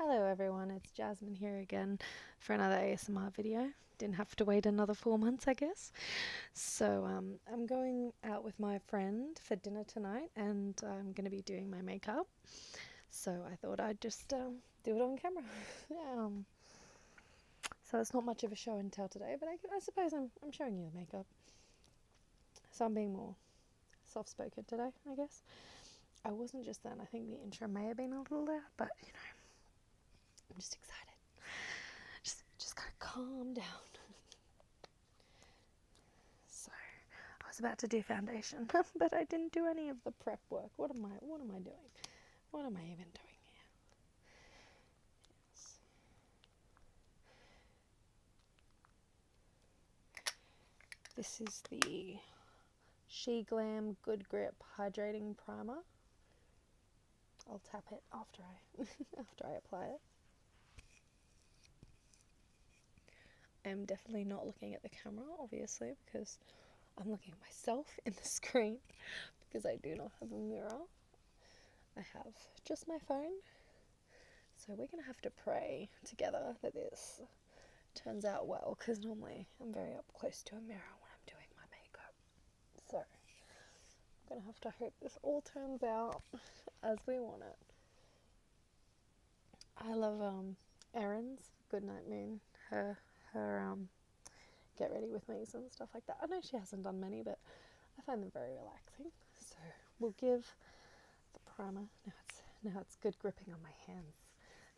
Hello everyone, it's Jasmine here again for another ASMR video. Didn't have to wait another 4 months, I guess. I'm going out with my friend for dinner tonight and I'm going to be doing my makeup. So I thought I'd just do it on camera. um, so it's not much of a show and tell today, but I suppose I'm showing you the makeup. So I'm being more soft-spoken today, I guess. I wasn't just then. I think the intro may have been a little loud, but I'm just excited. Just gotta calm down. So I was about to do foundation, but I didn't do any of the prep work. What am I doing? What am I even doing here? Yes. This is the She Glam Good Grip Hydrating Primer. I'll tap it after I after I apply it. I'm definitely not looking at the camera, obviously, because I'm looking at myself in the screen because I do not have a mirror. I have just my phone. So we're going to have to pray together that this turns out well, because normally I'm very up close to a mirror when I'm doing my makeup. So I'm going to have to hope this all turns out as we want it. I love Erin's Goodnight Moon, her get ready with me's and stuff like that. I know she hasn't done many, but I find them very relaxing. So we'll give the primer. Now it's good gripping on my hands.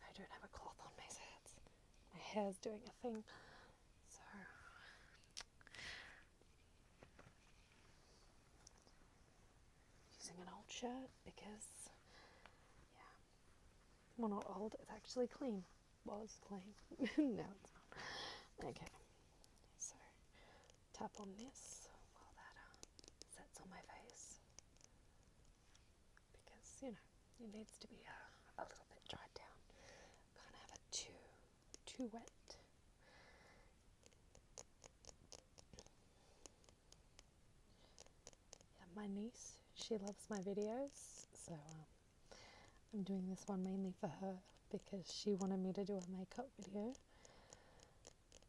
I don't have a cloth on my hands. My hair's doing a thing. So using an old shirt because well, not old, it's actually clean. Was clean. No, it's not. Okay. So tap on this while that sets on my face because it needs to be a little bit dried down. Can't have it too wet. Yeah, my niece, she loves my videos, so I'm doing this one mainly for her because she wanted me to do a makeup video.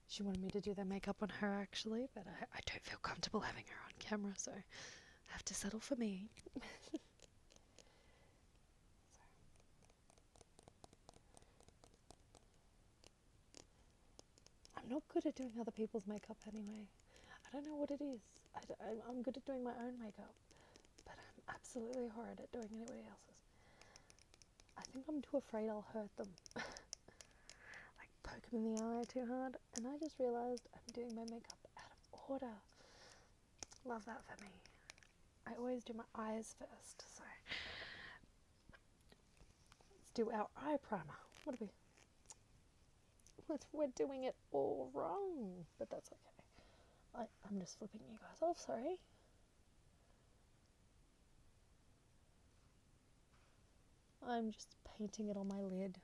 She wanted me to do the makeup on her actually, but I don't feel comfortable having her on camera, so I have to settle for me. I'm not good at doing other people's makeup anyway. I don't know what it is. I'm good at doing my own makeup, but I'm absolutely horrid at doing anybody else's. I think I'm too afraid I'll hurt them. Like poke them in the eye too hard, and I just realised I'm doing my makeup out of order. Love that for me. I always do my eyes first, so let's do our eye primer. What are we? We're doing it all wrong, but that's okay. I'm just flipping you guys off, sorry. I'm just painting it on my lid.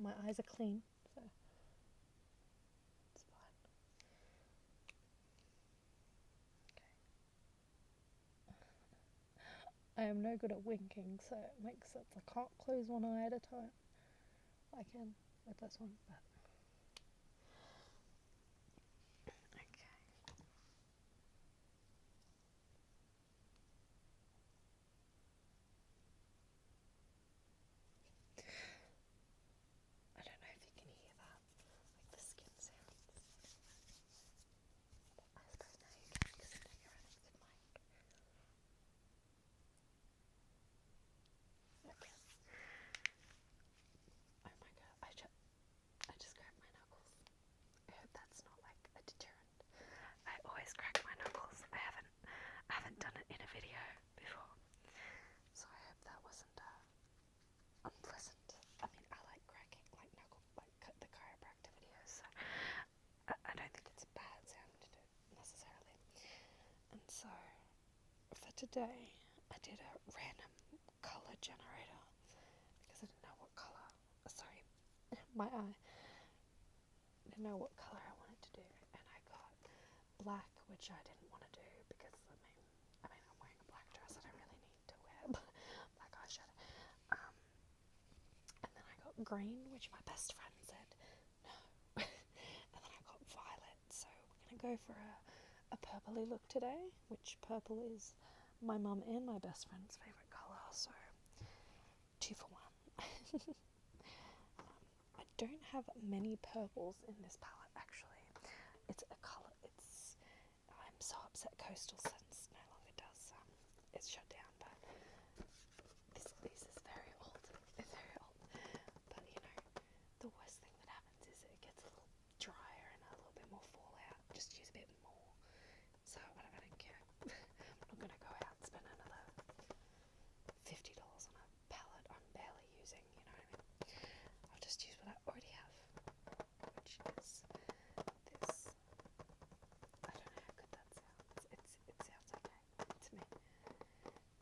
My eyes are clean, so it's fine. Okay. I am no good at winking, so it makes sense. I can't close one eye at a time. I can with this one, but okay. I don't know if you can hear that, like the skin sounds. I suppose now you can because I know you're running the mic. Okay. Oh my god, I just cracked my knuckles. I hope that's not like a deterrent. I always crack my knuckles. I haven't done it in a video before, so I hope that wasn't unpleasant. I mean, I like cracking like the chiropractor videos, so I don't think it's a bad sound to do necessarily. And so for today, I did a random color generator because I didn't know what color. Sorry, my eye. I didn't know what color I wanted to do, and I got black, which I didn't want to do because I'm wearing a black dress. I don't really need to wear black eyeshadow. And then I got got green, which my best friend said no. And then I got violet, so we're going to go for a purpley look today, which purple is my mum and my best friend's favourite colour, so 2 for 1. I don't have many purples in this palette, actually. It's a colour, I'm so upset Coastal Scents no longer does, it's shut down, but this is very old. It's very old. But you know, the worst thing that happens is it gets a little drier and a little bit more fallout. Just use a bit more. So I don't care. I'm not gonna go out and spend another $50 on a palette I'm barely using, you know what I mean? I'll just use what I already have, which is this. I don't know how good that sounds. It sounds okay to me.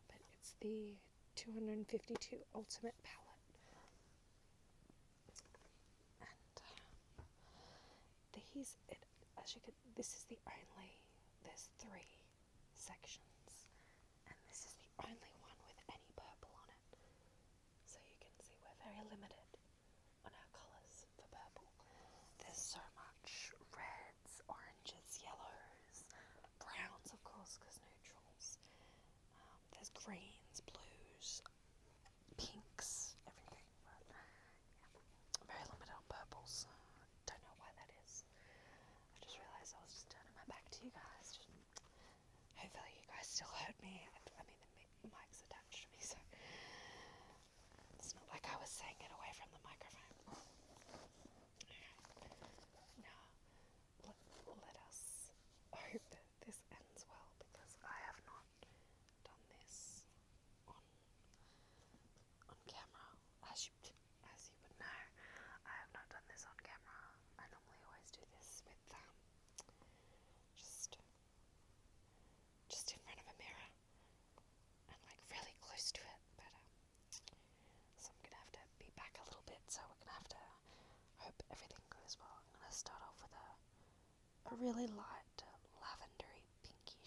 But it's the 252 Ultimate Palette. And this is the only, there's 3 sections, and this is the only one with any purple on it. So you can see we're very limited on our colours for purple. There's so much reds, oranges, yellows, browns of course, because neutrals. There's greens, blues, pinks, everything. But yeah, very limited on purples. Don't know why that is. I just realised I was just turning my back to you guys. Hopefully you guys still heard me. I mean, the mic's attached to me, so it's not like I was saying it away from the microphone. Now, let us hope that this ends well, because I have not done this on camera. As you would know, I have not done this on camera. I normally always do this with just in front of a mirror and like really close to it, but so I'm gonna have to be back a little bit, so we're gonna have to hope everything goes well. I'm gonna start off with a really light lavendery pinky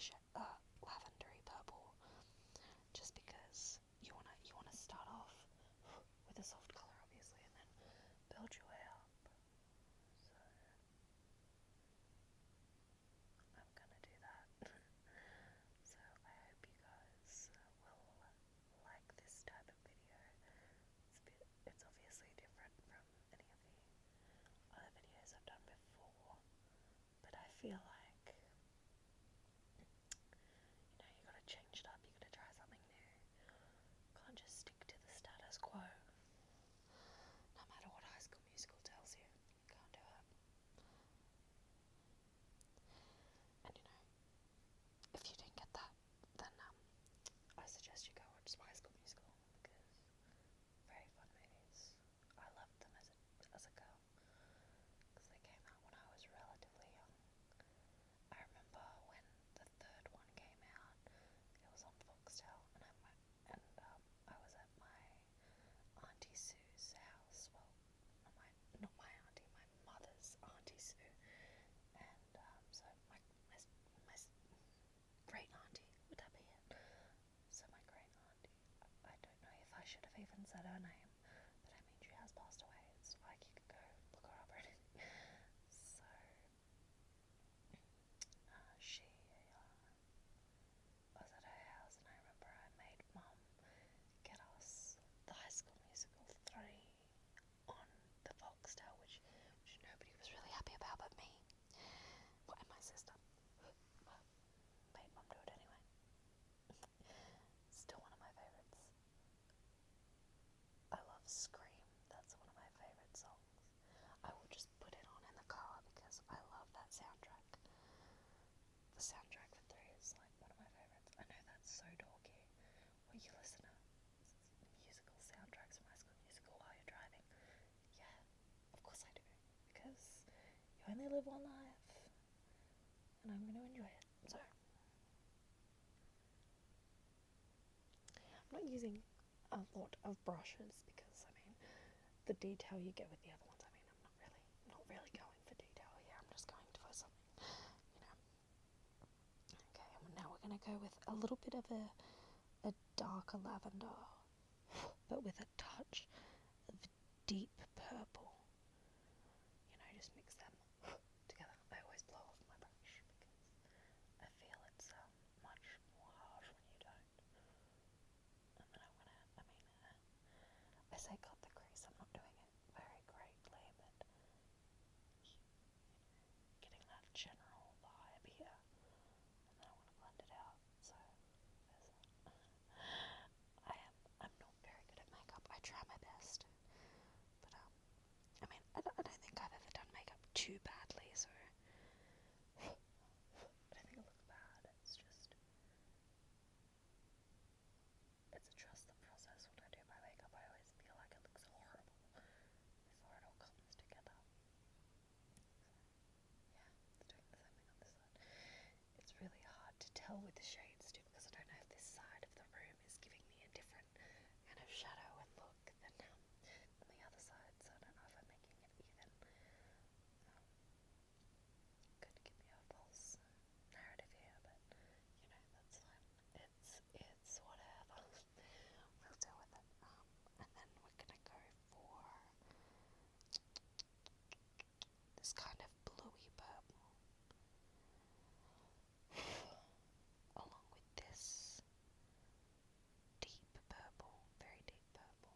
lavendery purple, just because you wanna start off with a soft colour obviously and then build your way up. So I'm gonna do that. So I hope you guys will like this type of video. It's obviously different from any of the other videos I've done before, but I feel like, you know, you gotta change it up, you gotta try something new. Can't just stick to the status quo. No matter what High School Musical tells you, you can't do it. And you know, if you didn't get that, then I suggest you go watch High School Musical, because very fun movies. I loved them as a girl, because they came out when I was relatively young. I remember when the 3rd one came out, it was on Foxtel, and I was at my Auntie Sue's house. Well, not my auntie, my mother's Auntie Sue, and so my great auntie, would that be it? So my great auntie, I don't know if I should have even said her name, but I mean she has passed away. It's like you could go look her up or anything. So she was at her house, and I remember I made Mum get us the High School Musical 3 on the Foxtel, which nobody was really happy about but me. Well, and my sister. Made Mum do it anyway. Still one of my favourites. I love Scream. That's one of my favourite songs. I will just put it on in the car because I love that soundtrack. The soundtrack for 3 is like one of my favourites. I know that's so dorky. What, you listen to musical soundtracks from High School Musical while you're driving? Yeah, of course I do. Because you only live one life, and I'm going to enjoy it. So I'm not using a lot of brushes because, I mean, the detail you get with the other ones, I mean, I'm not really going for detail here. I'm just going for something, you know. Okay, and now we're going to go with a little bit of a darker lavender, but with a touch of deep purple. You know, just mix them together. I always blow off my brush because I feel it's much more harsh when you don't. And then I say cut the crease, I'm not doing it very greatly, but getting that general vibe here. And then I want to blend it out, so I'm not very good at makeup. I try my best, but I mean, I don't think I've ever done makeup too badly, so I don't think it looks bad. It's just, it's a trust the process when I do my makeup. I always feel like it looks horrible before it all comes together. So, yeah, it's doing the same thing on this side. It's really hard to tell with the shades too, because I don't know if this side of the room is giving me a different kind of shadow and look than the other side, so I don't know if I'm making it even. Could give me a false narrative here, but you know, that's fine. It's whatever. We'll deal with it. And then we're gonna go for this kind of bluey purple, along with this deep purple, very deep purple.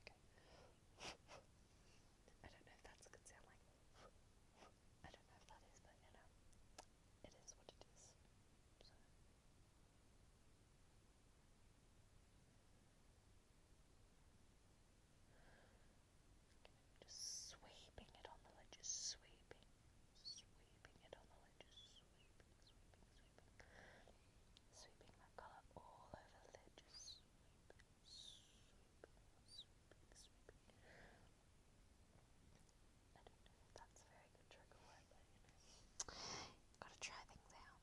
Okay. I don't know if that's a good sound, like, I don't know if that is, but you know, it is what it is. So. Just sweeping it on the lid, just sweeping it on the lid, just sweeping that colour all over the lid, just sweeping. I don't know if that's a very good trigger word, but you know, gotta try things out.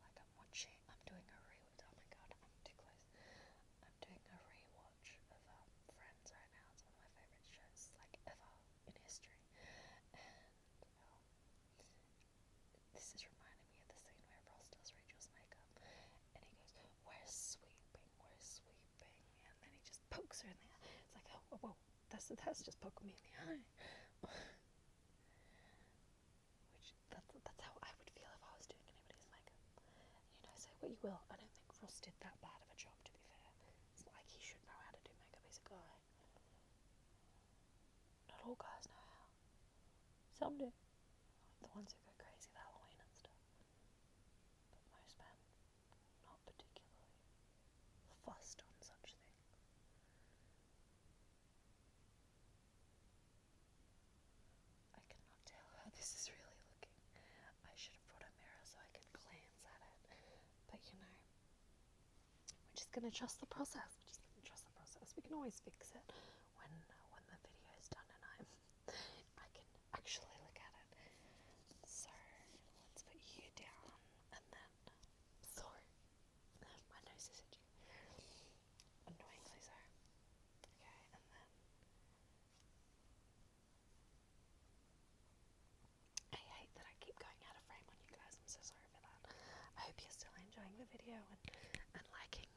Like I'm doing a rewatch. Oh my god, I'm too close. I'm doing a rewatch of Friends right now. It's one of my favourite shows, like, ever in history. And this is reminding me of the scene where Ross does Rachel's makeup, and he goes, we're sweeping, and then he just pokes her in the eye. It's like, oh, whoa, that's just poking me in the eye. Which, that's how I would feel if I was doing anybody's makeup. You know, say what you will, I don't think Ross did that bad of a job, to be fair. It's not like he should know how to do makeup, he's a guy. Not all guys know how. Some do. Like the ones who go crazy with Halloween and stuff. But most men, not particularly fussed on such things. I cannot tell how this is really looking. I should have brought a mirror so I could glance at it. But you know, we're just gonna trust the process. We can always fix it when the video is done and I can actually look at it. So let's put you down, and then sorry, my nose is itchy. Annoyingly so. Okay, and then I hate that I keep going out of frame on you guys. I'm so sorry for that. I hope you're still enjoying the video and liking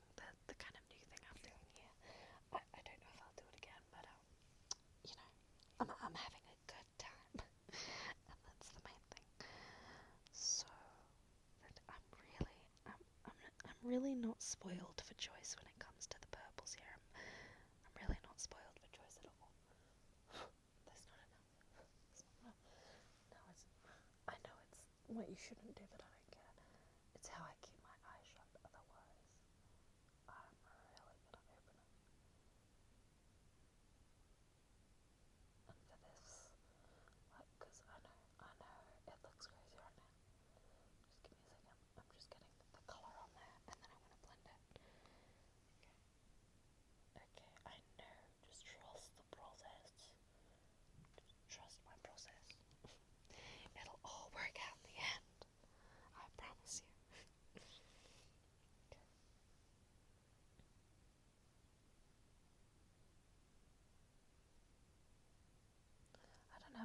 the kind of new thing I'm doing here. I don't know if I'll do it again, but you know, I'm having a good time, and that's the main thing. So that I'm really not spoiled for choice when it comes to the purples here. I'm really not spoiled for choice at all. There's not enough. It's not enough. No, I know it's what you shouldn't do, but I don't care. It's how I keep my eyes shut. Otherwise, I'm really gonna open it. And for this, like, because I know it looks crazy right now. Just give me a second. I'm just getting the colour on there, and then I want to blend it. Okay, I know. Just trust the process. Just trust my process. It'll all work out in the end.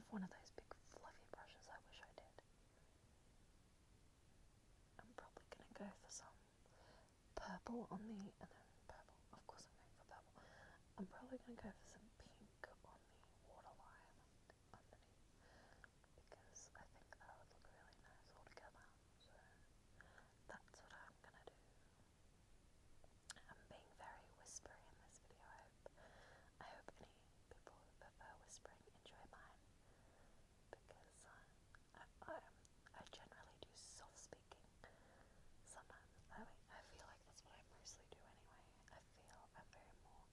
have one of those big fluffy brushes. I wish I did. I'm probably gonna go for some purple on the, and then purple. Of course, I'm going for purple. I'm probably gonna go for some pink on the waterline underneath because I think that would look really nice all together. So that's what I'm gonna do. I'm being very whispery in this video. I hope any people who prefer whispering enjoy mine because I generally do soft speaking. Sometimes I feel like that's what I mostly do anyway. I feel I'm very one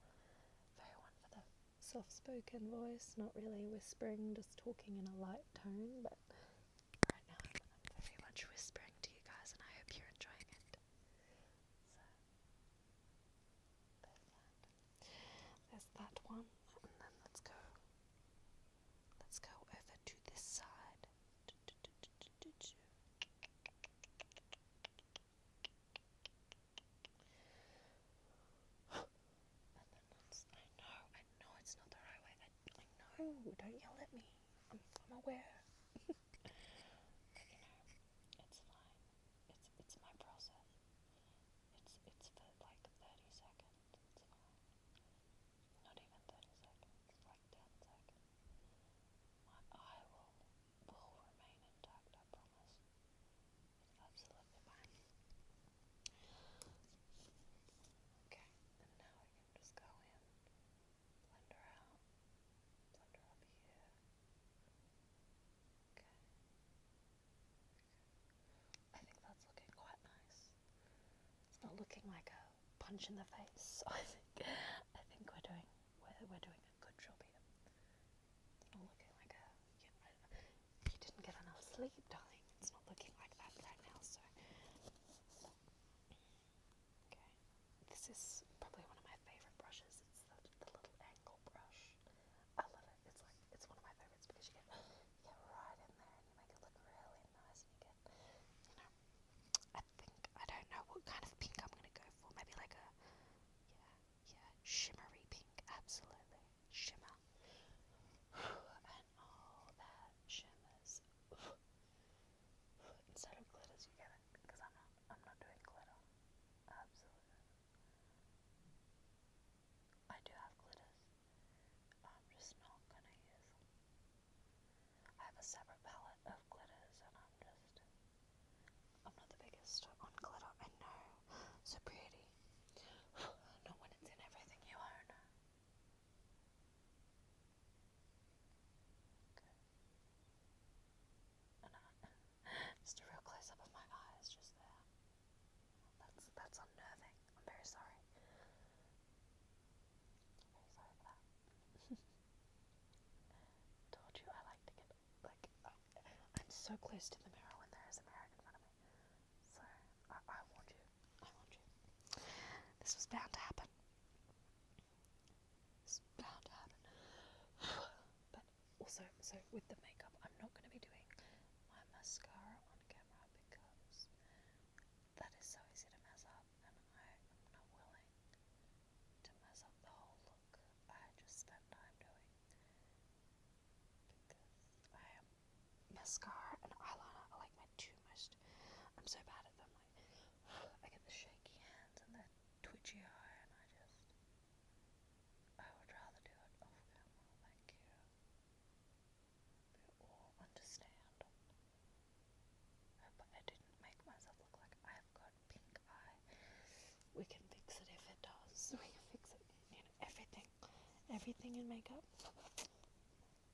for the soft spoken voice, not really whispering, just talking in a light tone. But right now I'm very much whispering to you guys, and I hope you're enjoying it. So there's that one, and then let's go over to this side. I know it's not the right way. I know, don't yell at me. I'm aware. But it's fine. It's my process. It's for like 30 seconds. It's fine. Not even 30 seconds, like 10 seconds. My eye will remain intact, I promise. It's absolutely fine. Okay, and now I can just go in, blend her out, blend her up here. Okay. I think that's looking quite nice. It's not looking like a punch in the face. I think we're doing a good job here. It's not looking like you didn't get enough sleep, darling. It's not looking like that right now. So okay, this is probably one of my favorite brushes. It's the little angle brush. I love it. It's one of my favorites because you get right in there and you make it look really nice, and you get, I don't know what kind of pink I'm gonna go for. Maybe like a shimmery pink. Absolutely shimmer. And oh, that shimmers. Instead of glitters, you get it because I'm not doing glitter. Absolutely. I do have glitters. I'm just not gonna use them. I have a separate palette of glitters, and I'm not the biggest on glitter. I know, so pretty. Not when it's in everything you own. Okay. And just a real close up of my eyes, just there. That's unnerving. I'm very sorry. Very sorry for that. Told you I like to get I'm so close to the mirror when there is a mirror in front of me. So I warned you. This was bound to happen. It's bound to happen. But also, so with the makeup, I'm not going to be doing my mascara on camera because that is so easy to mess up, and I am not willing to mess up the whole look I just spent time doing because mascara and eyeliner are like my two most. I'm so bad at them. I get the shaky hands and the twitchy eye, and I would rather do it off camera. Thank you. You all understand. But I didn't make myself look like I have got pink eye. We can fix it if it does. We can fix it. Everything in makeup.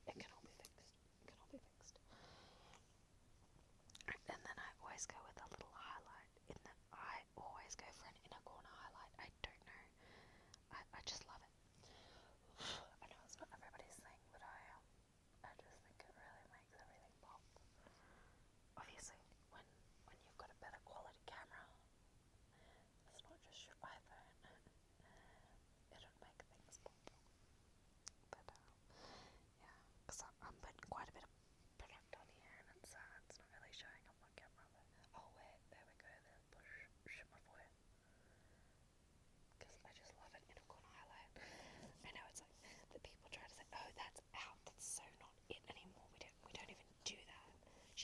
It can all be fixed. And then I always go with a little highlight. I always go for an inner corner highlight. I don't know. I just love it. I know it's not everybody's thing, but I just think it really makes everything pop. Obviously, when you've got a better quality camera, it's not just your iPhone. It'll make things pop. But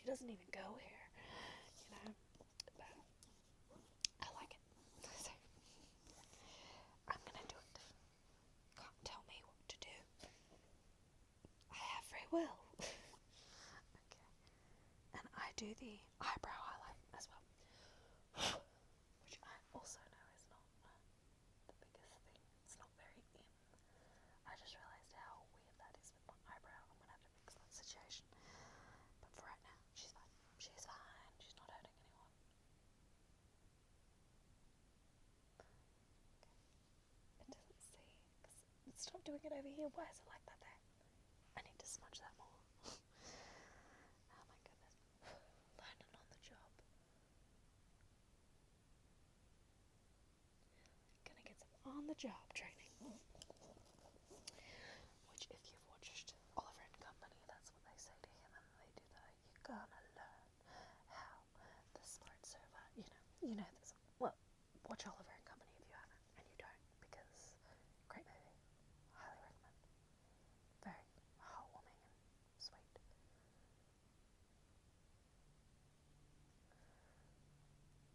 She doesn't even go here, you know. But I like it. So I'm gonna do it. Can't tell me what to do. I have free will. Okay. And I do the eyebrow highlight as well, which I also know is not the biggest thing. It's not very in. I just realised how weird that is with my eyebrow. I'm gonna have to fix that situation. But for right now, she's fine. She's fine. She's not hurting anyone. It doesn't see. It's not doing it over here. Why is it like that there? I need to smudge that more. Oh my goodness. Learning on the job. Gonna get some on the job training. Which, if you've watched Oliver and Company, that's what they say to him, and they do that. You're gonna learn how the smart server, you know this. Well, watch Oliver and Company if you haven't, and you don't, because great movie, highly recommend. Very heartwarming and sweet.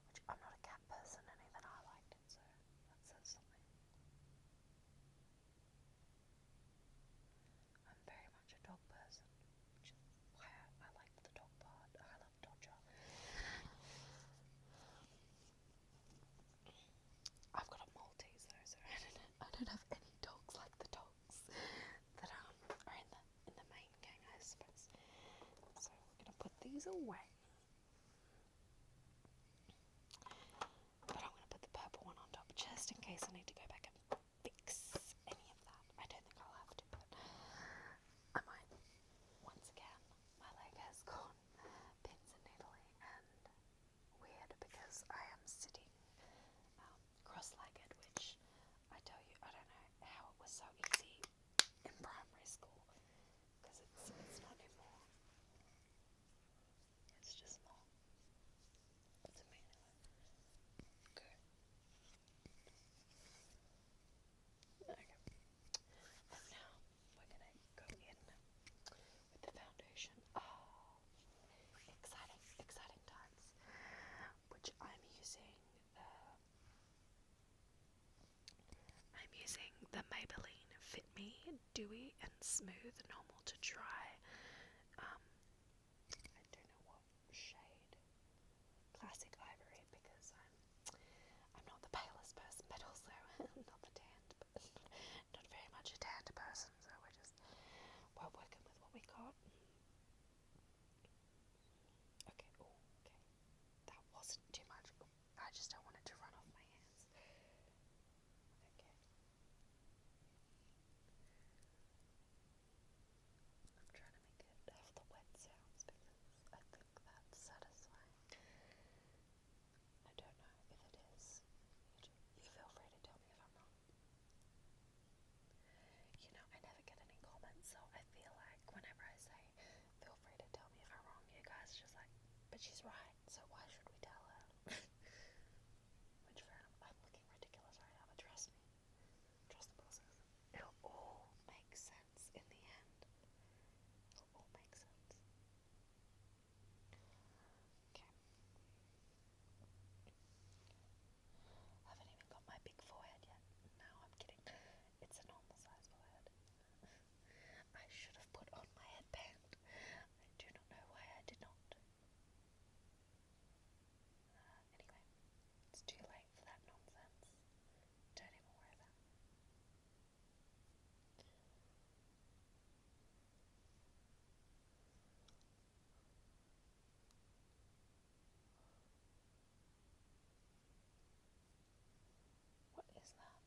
Which I'm not a cat person, and even I liked it, so that says something. I'm very much a dog person, which is why I like the dog part. I love Dodger. I've got a Maltese though, so I don't have any dogs like the dogs that are in the main gang, I suppose. So we're gonna put these away. But I'm gonna put the purple one on top just in case I need to go back and fix any of that. I don't think I'll have to, but I might. Once again, my leg has gone pins and needling and weird because I am sitting cross-legged, which I tell you, I don't know how it was so easy in primary school, because it's not anymore. It's just not to me anyway. Okay. And now we're gonna go in with the foundation. Oh, exciting times. Which I'm using the Maybelline Fit Me Dewy and Smooth Normal to Dry. I don't know what shade. Classic Ivory, because I'm not the palest person, but also not the tanned, but not very much a tanned person. So we're working with what we got. Okay. Oh, okay. That wasn't too much. I just don't want it to run off my hands. Okay. I'm trying to make it have the wet sounds because I think that's satisfying. I don't know if it is. You feel free to tell me if I'm wrong. You know, I never get any comments, so I feel like whenever I say feel free to tell me if I'm wrong, you guys are just like, but she's right, so why should we tell her? Which I'm looking ridiculous right now, but trust me. Trust the process. It'll all make sense in the end. It'll all make sense. Okay. Haven't even got my big forehead yet. No, I'm kidding. It's a normal size forehead. I should have put on my headband. I do not know why I did not. Anyway, it's too late for that nonsense. Don't even worry about it. What is that?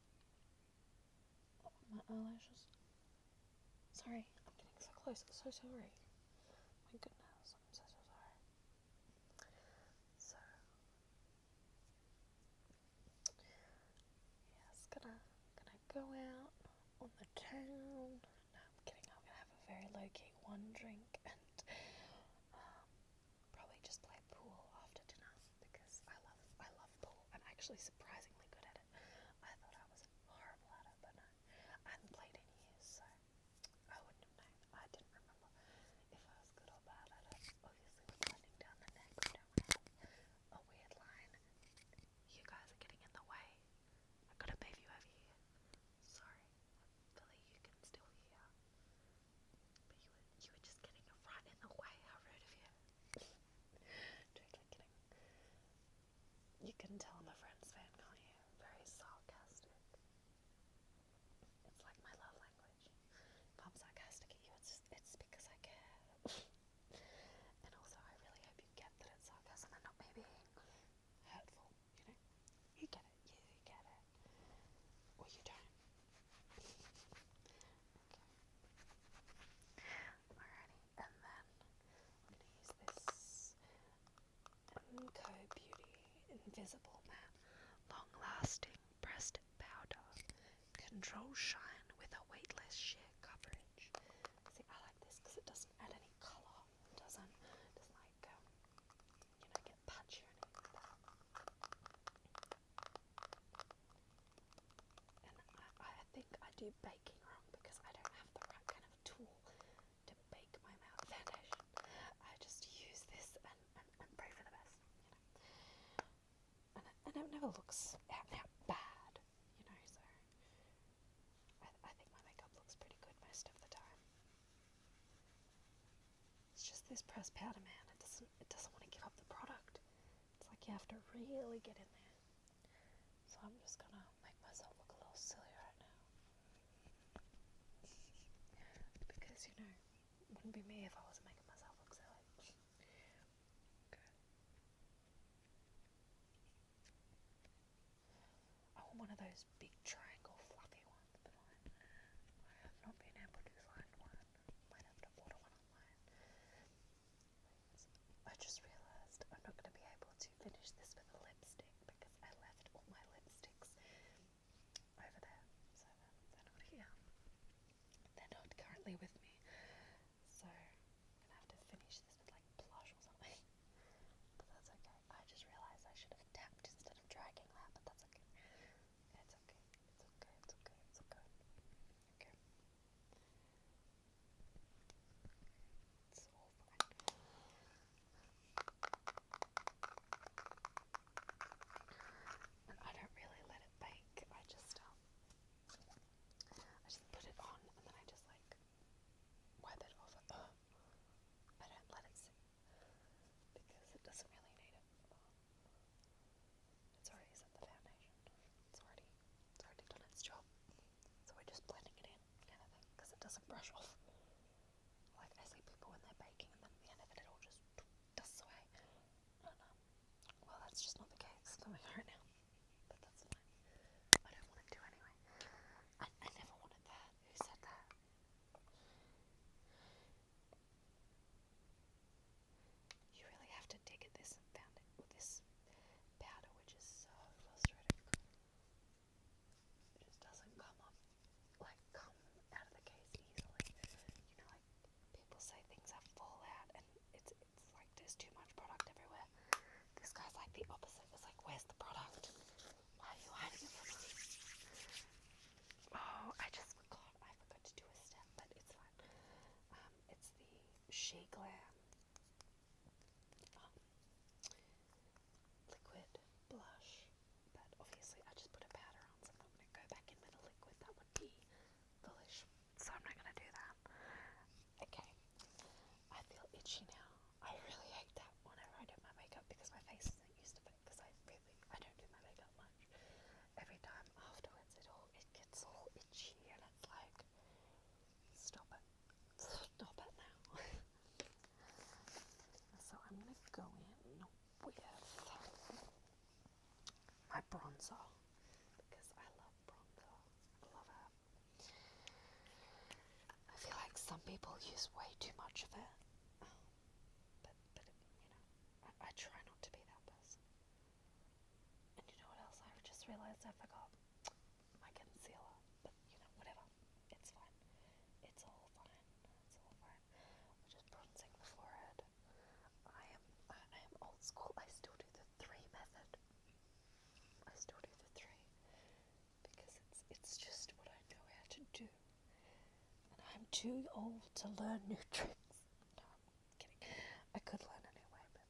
Oh, my eyelashes. Sorry, I'm getting so close. So sorry. My goodness, I'm so sorry. So, yes, gonna go out on the town. No, I'm kidding. I'm gonna have a very low-key one drink and probably just play pool after dinner because I love pool. I'm actually surprisingly good at it. I thought I was horrible at it, but no, I haven't played in years, so I wouldn't have known. I didn't remember if I was good or bad at it. Obviously, with my natural shine with a weightless sheer coverage. See, I like this because it doesn't add any colour. It doesn't get patchy or anything like that. And I think I do baking wrong because I don't have the right kind of tool to bake my matte foundation. I just use this and pray for the best, And it never looks out and out bad, so I think my makeup looks pretty good most of the time. It's just this pressed powder, man. It doesn't want to give up the product. It's like you have to really get in there. So I'm just gonna make myself look a little silly right now. Because, it wouldn't be me if I wasn't making myself look silly. Okay. I want one of those big triangle fluffy ones, but I have not been able to find one. Might have to order one online. I just realised I'm not going to be able to finish this with a lipstick because I left all my lipsticks over there, so they're not here. They're not currently with me, so I'm going to have to finish this with like blush or something, but that's okay. I just realised I should have tapped instead of dragging that, but that's okay. It's okay, it's okay, it's okay, it's okay. Okay. It's all fine. And I don't really let it bake. I just put it on and then I just wipe it off. I don't let it sit because it doesn't really need it. It's already set the foundation. It's already done its job. So we're just blending it in, kind of thing, because it doesn't brush off. Like I see people when they're baking and then at the end of it all just dusts away. And well, that's just not the case for me right now. But that's fine. I don't want it to anyway. I never wanted that. Who said that? You really have to dig at this and found it with this powder, which is so frustrating. It just doesn't come out of the case easily. People say things have fallout, and it's like there's too much product everywhere. This guy's like the opposite. It's like, where's the product? Why are you hiding it from me? Oh, I forgot to do a step, but it's fine. It's the She Glam liquid blush, but obviously I just put a powder on, so I'm not going to go back in with a liquid. That would be foolish, so I'm not going to do that. Okay, I feel itchy now. I really hate that whenever I do my makeup because my face isn't used to it, because I don't do my makeup much. Every time afterwards it gets all itchy and it's like, stop it now. So I'm going to go in with my bronzer because I love bronzer. I love it. I feel like some people use way too much of it, but I try not to be that person. And you know what else? I've just realised I forgot my concealer, but whatever. It's fine. It's all fine. It's all fine. We're just bronzing the forehead. I am old school. I still do the 3 method. I still do the 3 because it's just what I know how to do. And I'm too old to learn new tricks. No, I'm kidding. I could learn a new way, but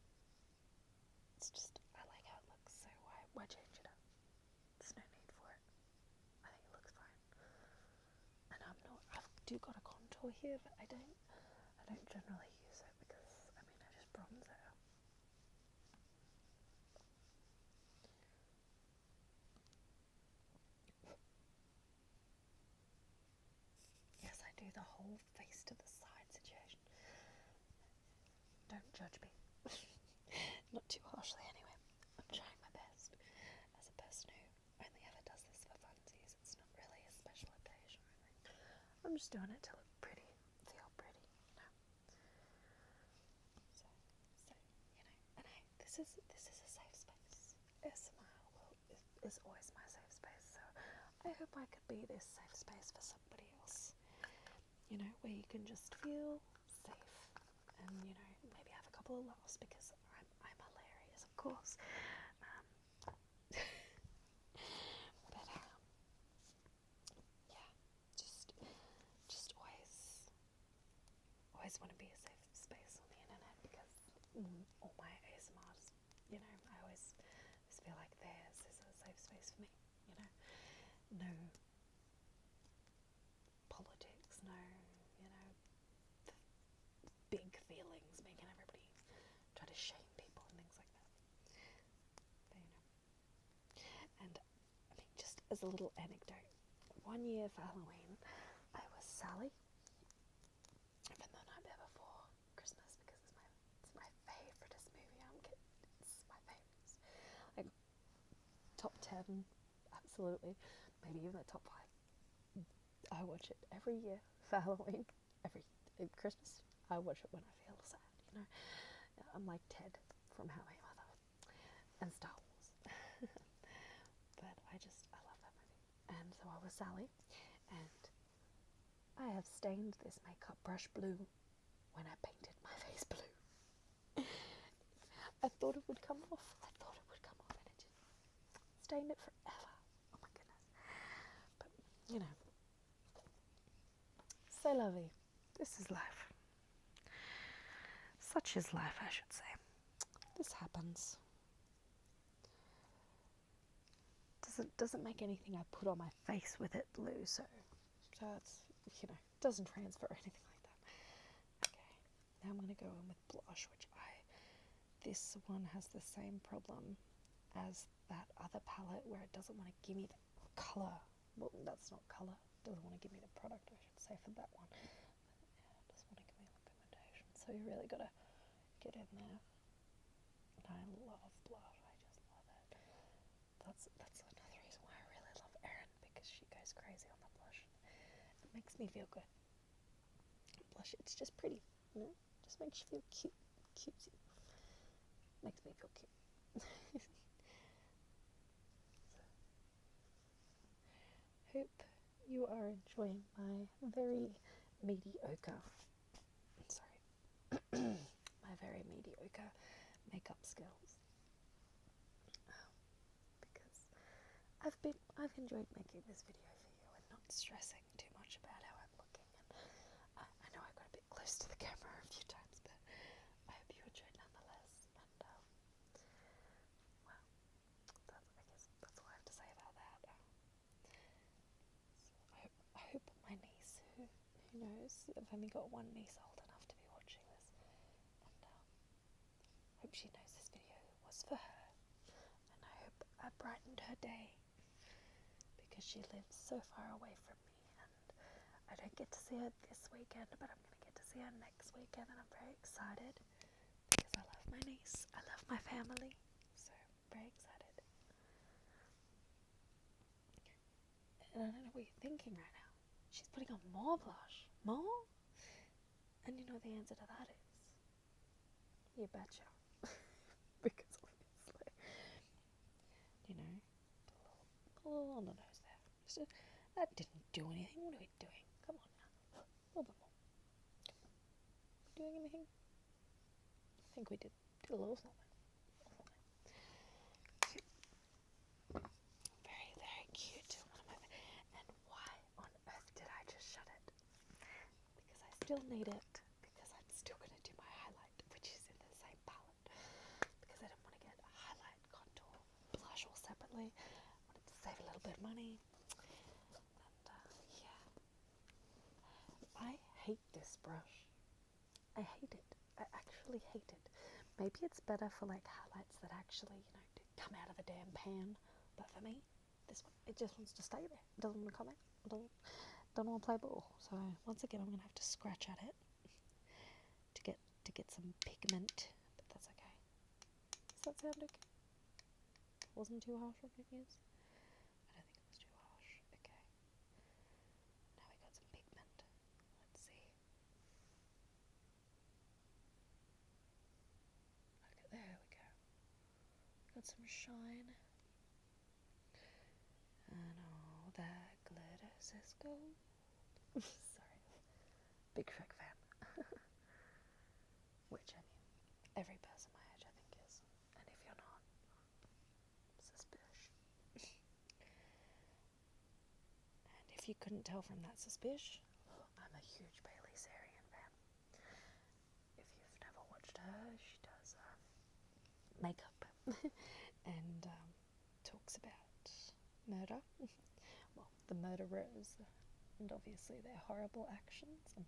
it's just, I like how it looks, so why change it up? There's no need for it. I think it looks fine. And I do got a contour here, but I don't generally use it because, I just bronze it out. Yes, I do the whole face to the side situation. Don't judge me. Not too harshly anyway. I'm trying my best. As a person who only ever does this for funsies, it's not really a special occasion or anything. I'm just doing it to look pretty, feel pretty, So, and hey, this is a safe space. ASMR is always my safe space, so I hope I could be this safe space for somebody else, you know, where you can just feel safe and, you know, maybe have a couple of laughs, because I'm hilarious, of course. But yeah, just always want to be a safe space on the internet, because all my ASMRs, you know, I always feel like theirs is a safe space for me, you know. No politics, no, you know, big feelings making everybody try to shame people and things like that. But, you know, and I mean, just as a little anecdote, one year for Halloween, I was Sally from the night before Christmas, because it's my favoritist movie. It's my favourite. Like, top 10, absolutely. Maybe even the top 5. I watch it every year for Halloween. Every Christmas, I watch it when I feel sad, you know. I'm like Ted from How I Met Your Mother and Star Wars. But I love that movie. And so I was Sally, and I have stained this makeup brush blue when I painted my face blue. I thought it would come off. And it didn't. Stained it forever. Oh my goodness. But, you know, c'est la vie. This is life. Such is life, I should say. This happens. Doesn't make anything I put on my face with it blue, so it's, you know, doesn't transfer or anything like that. Okay, now I'm gonna go in with blush, which this one has the same problem as that other palette, where it doesn't want to give me the colour. Well, that's not colour. It doesn't want to give me the product, I should say, for that one. But, yeah, it doesn't want to give me the pigmentation. So you really got to get in there. And I love blush. I just love it. That's another reason why I really love Erin, because she goes crazy on the blush. It makes me feel good. Blush, it's just pretty, you know? Just makes you feel cute. Cutesy. Makes me feel cute. Hope you are enjoying my very mediocre makeup skills, because I've enjoyed making this video for you and not stressing too much about how I'm looking. And I know I got a bit close to the camera a few times, but I hope you enjoyed nonetheless. And well, I guess that's all I have to say about that. So I hope my niece, who knows, I've only got one niece old enough to be watching this, and hope she knows this video was for her, and I hope I brightened her day, because she lives so far away from me, and I don't get to see her this weekend, but I'm going to get to see her next weekend, and I'm very excited, because I love my niece, I love my family, so I'm very excited. And I don't know what you're thinking right now. She's putting on more blush. More? And you know what the answer to that is? You betcha. Because obviously, you know, a little on the nose there. So that didn't do anything. What are we doing? Come on now. A little bit more. Doing anything? I think we did a little something. Very, very cute. And why on earth did I just shut it? Because I still need it. Because I'm still going to do my highlight, which is in the same palette. Because I didn't want to get a highlight, contour, blush all separately. I wanted to save a little bit of money. And yeah. I hate this brush. I hate it. I actually hate it. Maybe it's better for like highlights that actually, you know, come out of the damn pan. But for me, this one, it just wants to stay there. It doesn't want to come out. It don't want to play ball. So once again, I'm gonna have to scratch at it to get some pigment. But that's okay. Does that sound okay? Wasn't too harsh on your ears? I don't think it was too harsh. Okay. Now we got some pigment. Let's see. Okay, there we go. Got some shine. And oh, that glitters is gold. Sorry, big Shrek fan. Which, I mean, every person my age I think is. And if you're not, suspicious. And if you couldn't tell from that suspicious, I'm a huge Bailey Sarian fan. If you've never watched her, she does makeup and talks about murder. Well, the murderers, and obviously their horrible actions, and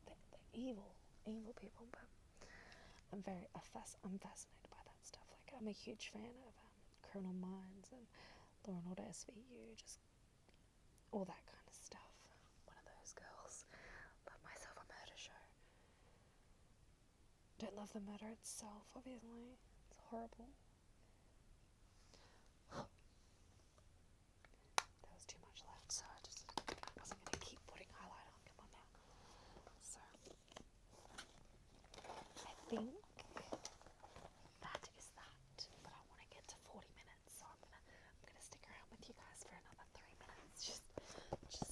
they're evil people. But I'm fascinated by that stuff. Like, I'm a huge fan of Criminal Minds and Law and Order SVU, just all that kind of stuff. One of those girls. Love myself a murder show. Don't love the murder itself, obviously. It's horrible. There was too much left, so I wasn't going to keep putting highlight on. Come on now. So, I think that is that. But I want to get to 40 minutes, so I'm gonna stick around with you guys for another 3 minutes, just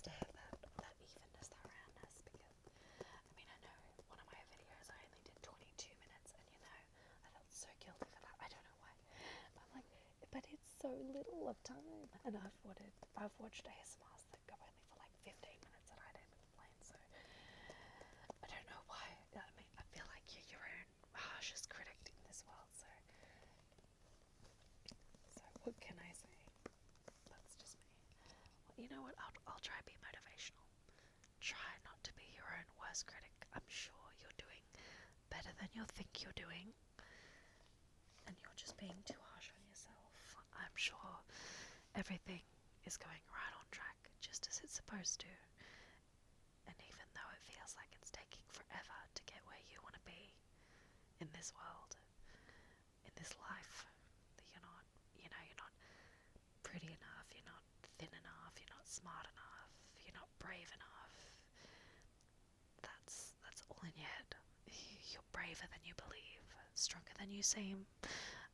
to have that evenness, that roundness. Because I mean, I know one of my videos I only did 22 minutes, and I felt so guilty for that. I don't know why. I'm like, but it's so little of time. And I've watched ASMRs that go only for like 15 minutes, and I didn't complain. So I don't know why. I mean, I feel like you're your own harshest critic in this world. So what can I say? That's just me. Well, you know what? I'll try to be motivational. Try not to be your own worst critic. I'm sure you're doing better than you think you're doing, and you're just being too harsh on yourself. I'm sure everything is going right on track, just as it's supposed to. And even though it feels like it's taking forever to get where you want to be in this world, in this life, that you're not pretty enough, you're not thin enough, you're not smart enough, you're not brave enough. That's all in your head. You're braver than you believe, stronger than you seem.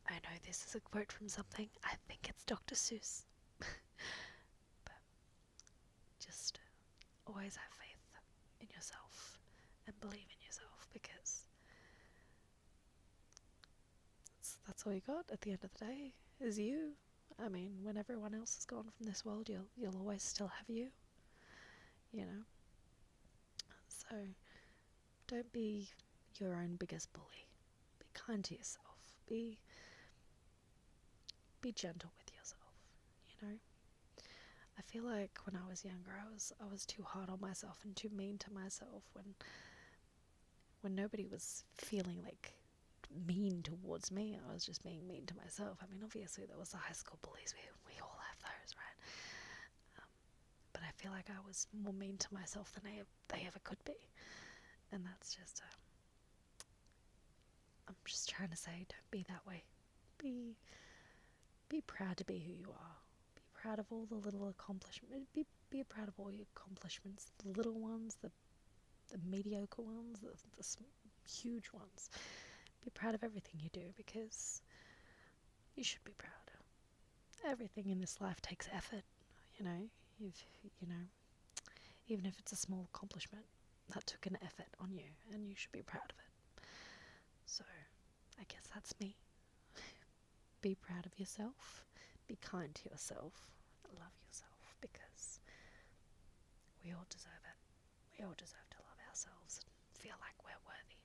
I know this is a quote from something. I think it's Dr. Seuss. But just always have faith in yourself and believe in yourself, because that's all you got at the end of the day, is you. I mean, when everyone else is gone from this world, you'll always still have you. So don't be your own biggest bully. Be kind to yourself. Be gentle with yourself. I feel like when I was younger, I was too hard on myself and too mean to myself when nobody was feeling like mean towards me. I was just being mean to myself. I mean, obviously there was the high school bullies. We all have those, right? But I feel like I was more mean to myself than they ever could be. And that's just, I'm just trying to say, don't be that way. Be proud to be who you are. Be proud of all the little accomplishments. Be proud of all your accomplishments, the little ones, the mediocre ones, the huge ones. Be proud of everything you do, because you should be proud. Everything in this life takes effort, even if it's a small accomplishment, that took an effort on you, and you should be proud of it. So, I guess that's me. Be proud of yourself, be kind to yourself, love yourself, because we all deserve it. We all deserve to love ourselves and feel like we're worthy.